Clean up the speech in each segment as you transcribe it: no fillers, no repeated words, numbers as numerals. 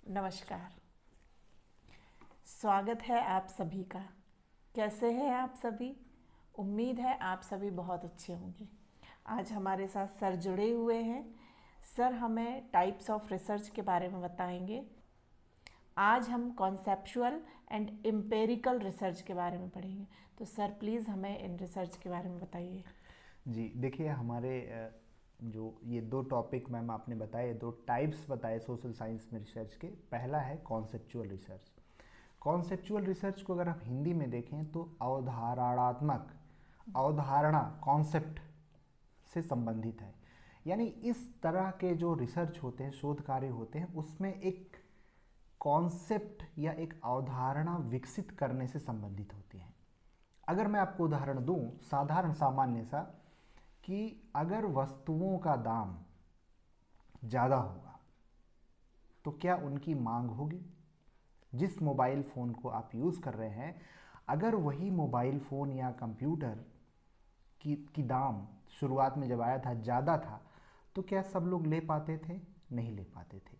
नमस्कार। स्वागत है आप सभी का। कैसे हैं आप सभी? उम्मीद है आप सभी बहुत अच्छे होंगे। आज हमारे साथ सर जुड़े हुए हैं। सर हमें टाइप्स ऑफ रिसर्च के बारे में बताएंगे। आज हम कॉन्सेप्चुअल एंड एम्पेरिकल रिसर्च के बारे में पढ़ेंगे। तो सर प्लीज़ हमें इन रिसर्च के बारे में बताइए। जी देखिए, हमारे जो ये दो टॉपिक मैम आपने बताए, दो टाइप्स बताए सोशल साइंस में रिसर्च के। पहला है कॉन्सेप्चुअल रिसर्च। कॉन्सेप्चुअल रिसर्च को अगर आप हिंदी में देखें तो अवधारणात्मक, अवधारणा कॉन्सेप्ट से संबंधित है। यानी इस तरह के जो रिसर्च होते हैं, शोध कार्य होते हैं, उसमें एक कॉन्सेप्ट या एक अवधारणा विकसित करने से संबंधित होती हैं। अगर मैं आपको उदाहरण दूं साधारण सामान्य सा, कि अगर वस्तुओं का दाम ज़्यादा होगा तो क्या उनकी मांग होगी? जिस मोबाइल फ़ोन को आप यूज़ कर रहे हैं, अगर वही मोबाइल फ़ोन या कंप्यूटर की दाम शुरुआत में जब आया था ज़्यादा था, तो क्या सब लोग ले पाते थे? नहीं ले पाते थे।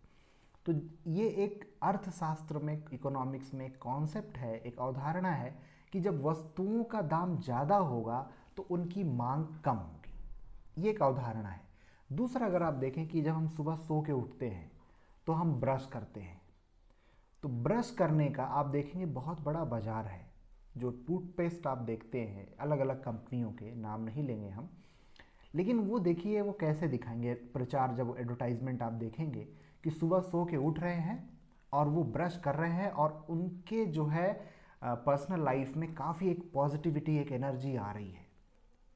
तो ये एक अर्थशास्त्र में, इकोनॉमिक्स में एक कॉन्सेप्ट है, एक अवधारणा है कि जब वस्तुओं का दाम ज़्यादा होगा तो उनकी मांग कम होगी। ये एक अवधारणा है। दूसरा, अगर आप देखें कि जब हम सुबह सो के उठते हैं तो हम ब्रश करते हैं, तो ब्रश करने का आप देखेंगे बहुत बड़ा बाजार है। जो टूथपेस्ट आप देखते हैं अलग अलग कंपनियों के, नाम नहीं लेंगे हम, लेकिन वो देखिए वो कैसे दिखाएंगे प्रचार, जब एडवर्टाइजमेंट आप देखेंगे कि सुबह सो के उठ रहे हैं और वो ब्रश कर रहे हैं और उनके जो है पर्सनल लाइफ में काफ़ी एक पॉजिटिविटी, एक एनर्जी आ रही है।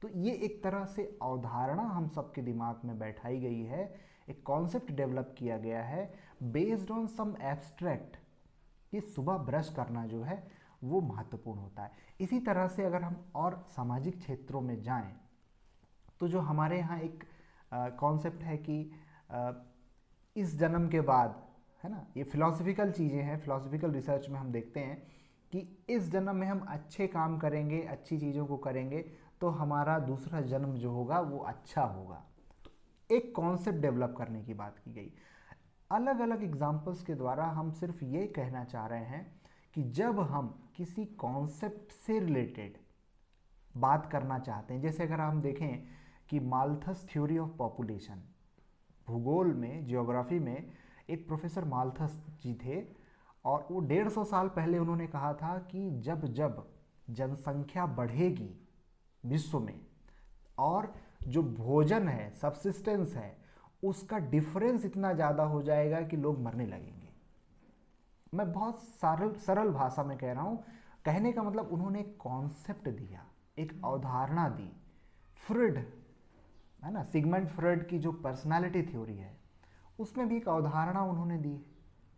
तो ये एक तरह से अवधारणा हम सबके दिमाग में बैठाई गई है, एक कॉन्सेप्ट डेवलप किया गया है बेस्ड ऑन सम एब्स्ट्रैक्ट, कि सुबह ब्रश करना जो है वो महत्वपूर्ण होता है। इसी तरह से अगर हम और सामाजिक क्षेत्रों में जाएं, तो जो हमारे यहाँ एक कॉन्सेप्ट है कि आ, इस जन्म के बाद, है ना, ये फिलॉसफिकल चीज़ें हैं। फिलॉसफिकल रिसर्च में हम देखते हैं कि इस जन्म में हम अच्छे काम करेंगे, अच्छी चीज़ों को करेंगे, तो हमारा दूसरा जन्म जो होगा वो अच्छा होगा। तो एक कॉन्सेप्ट डेवलप करने की बात की गई। अलग अलग एग्जाम्पल्स के द्वारा हम सिर्फ ये कहना चाह रहे हैं कि जब हम किसी कॉन्सेप्ट से रिलेटेड बात करना चाहते हैं, जैसे अगर हम देखें कि माल्थस थ्योरी ऑफ पॉपुलेशन, भूगोल में, जियोग्राफी में एक प्रोफेसर माल्थस जी थे, और वो 150 साल पहले उन्होंने कहा था कि जब जब जनसंख्या बढ़ेगी विश्व में और जो भोजन है, सब्सिस्टेंस है, उसका डिफरेंस इतना ज़्यादा हो जाएगा कि लोग मरने लगेंगे। मैं बहुत सरल सरल भाषा में कह रहा हूँ। कहने का मतलब उन्होंने एक कॉन्सेप्ट दिया, एक अवधारणा दी। फ्रॉइड, है ना, सिगमंड फ्रॉइड की जो पर्सनालिटी थ्योरी है, उसमें भी एक अवधारणा उन्होंने दी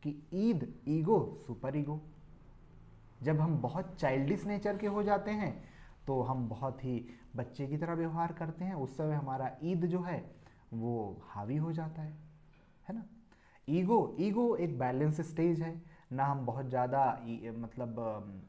कि ईद, ईगो, सुपर ईगो। जब हम बहुत चाइल्डिश नेचर के हो जाते हैं तो हम बहुत ही बच्चे की तरह व्यवहार करते हैं, उस समय हमारा ईद जो है वो हावी हो जाता है ना। ईगो, ईगो एक बैलेंस स्टेज है। ना हम बहुत ज़्यादा मतलब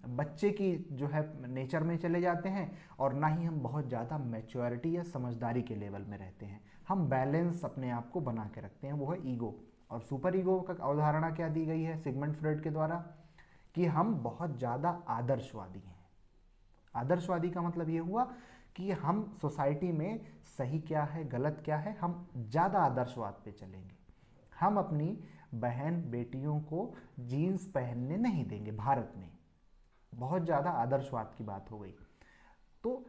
बच्चे की जो है नेचर में चले जाते हैं, और ना ही हम बहुत ज़्यादा मैच्योरिटी या समझदारी के लेवल में रहते हैं। हम बैलेंस अपने आप को बना के रखते हैं, वो है ईगो। और सुपर ईगो का अवधारणा क्या दी गई है सिगमंड फ्रॉइड के द्वारा, कि हम बहुत ज़्यादा आदर्शवादी हैं। आदर्शवादी का मतलब ये हुआ कि हम सोसाइटी में सही क्या है, गलत क्या है, हम ज़्यादा आदर्शवाद पे चलेंगे। हम अपनी बहन बेटियों को जीन्स पहनने नहीं देंगे। भारत में बहुत ज़्यादा आदर्शवाद की बात हो गई। तो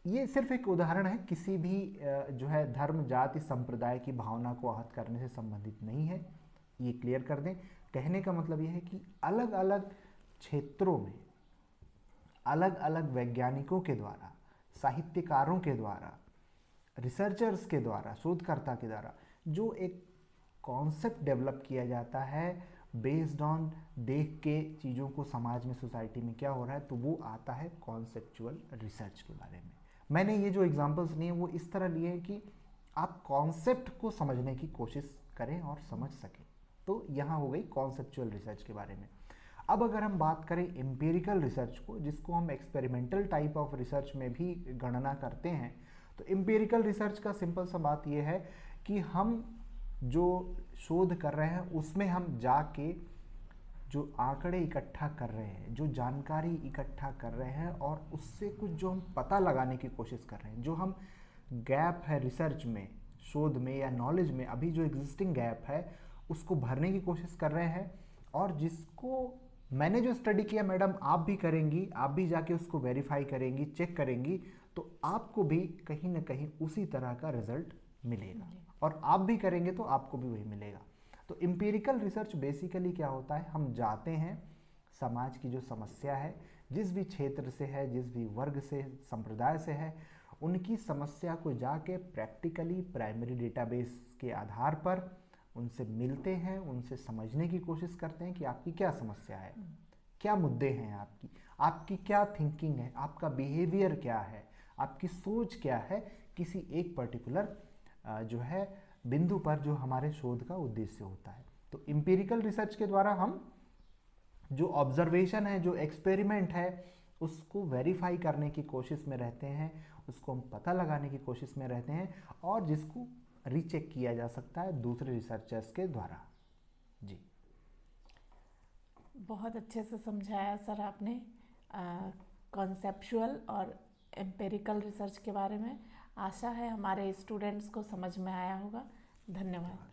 ये सिर्फ एक उदाहरण है, किसी भी जो है धर्म, जाति, संप्रदाय की भावना को आहत करने से संबंधित नहीं है। ये क्लियर कर दें। कहने का मतलब ये है कि अलग अलग क्षेत्रों में अलग अलग वैज्ञानिकों के द्वारा, साहित्यकारों के द्वारा, रिसर्चर्स के द्वारा, शोधकर्ता के द्वारा जो एक कॉन्सेप्ट डेवलप किया जाता है बेस्ड ऑन देख के चीज़ों को, समाज में, सोसाइटी में क्या हो रहा है, तो वो आता है कॉन्सेप्चुअल रिसर्च के बारे में। मैंने ये जो एग्जांपल्स लिए वो इस तरह लिए हैं कि आप कॉन्सेप्ट को समझने की कोशिश करें और समझ सकें। तो यहाँ हो गई कॉन्सेप्चुअल रिसर्च के बारे में। अब अगर हम बात करें एम्पिरिकल रिसर्च को, जिसको हम एक्सपेरिमेंटल टाइप ऑफ रिसर्च में भी गणना करते हैं, तो एम्पिरिकल रिसर्च का सिंपल सा बात यह है कि हम जो शोध कर रहे हैं उसमें हम जाके जो आंकड़े इकट्ठा कर रहे हैं, जो जानकारी इकट्ठा कर रहे हैं और उससे कुछ जो हम पता लगाने की कोशिश कर रहे हैं, जो हम गैप है रिसर्च में, शोध में या नॉलेज में, अभी जो एग्जिस्टिंग गैप है उसको भरने की कोशिश कर रहे हैं। और जिसको मैंने जो स्टडी किया मैडम आप भी करेंगी, आप भी जाके उसको वेरीफाई करेंगी, चेक करेंगी, तो आपको भी कहीं ना कहीं उसी तरह का रिजल्ट मिलेगा और आप भी करेंगे तो आपको भी वही मिलेगा। तो एम्पिरिकल रिसर्च बेसिकली क्या होता है, हम जाते हैं समाज की जो समस्या है, जिस भी क्षेत्र से है, जिस भी वर्ग से, संप्रदाय से है, उनकी समस्या को जाके प्रैक्टिकली प्राइमरी डेटाबेस के आधार पर उनसे मिलते हैं, उनसे समझने की कोशिश करते हैं कि आपकी क्या समस्या है, क्या मुद्दे हैं आपकी, आपकी क्या थिंकिंग है, आपका बिहेवियर क्या है, आपकी सोच क्या है किसी एक पर्टिकुलर जो है बिंदु पर, जो हमारे शोध का उद्देश्य होता है। तो एम्पिरिकल रिसर्च के द्वारा हम जो ऑब्जर्वेशन है, जो एक्सपेरिमेंट है, उसको वेरीफाई करने की कोशिश में रहते हैं, उसको हम पता लगाने की कोशिश में रहते हैं और जिसको रीचेक किया जा सकता है दूसरे रिसर्चर्स के द्वारा। जी, बहुत अच्छे से समझाया सर आपने कॉन्सेप्चुअल और एम्पिरिकल रिसर्च के बारे में। आशा है हमारे स्टूडेंट्स को समझ में आया होगा। धन्यवाद।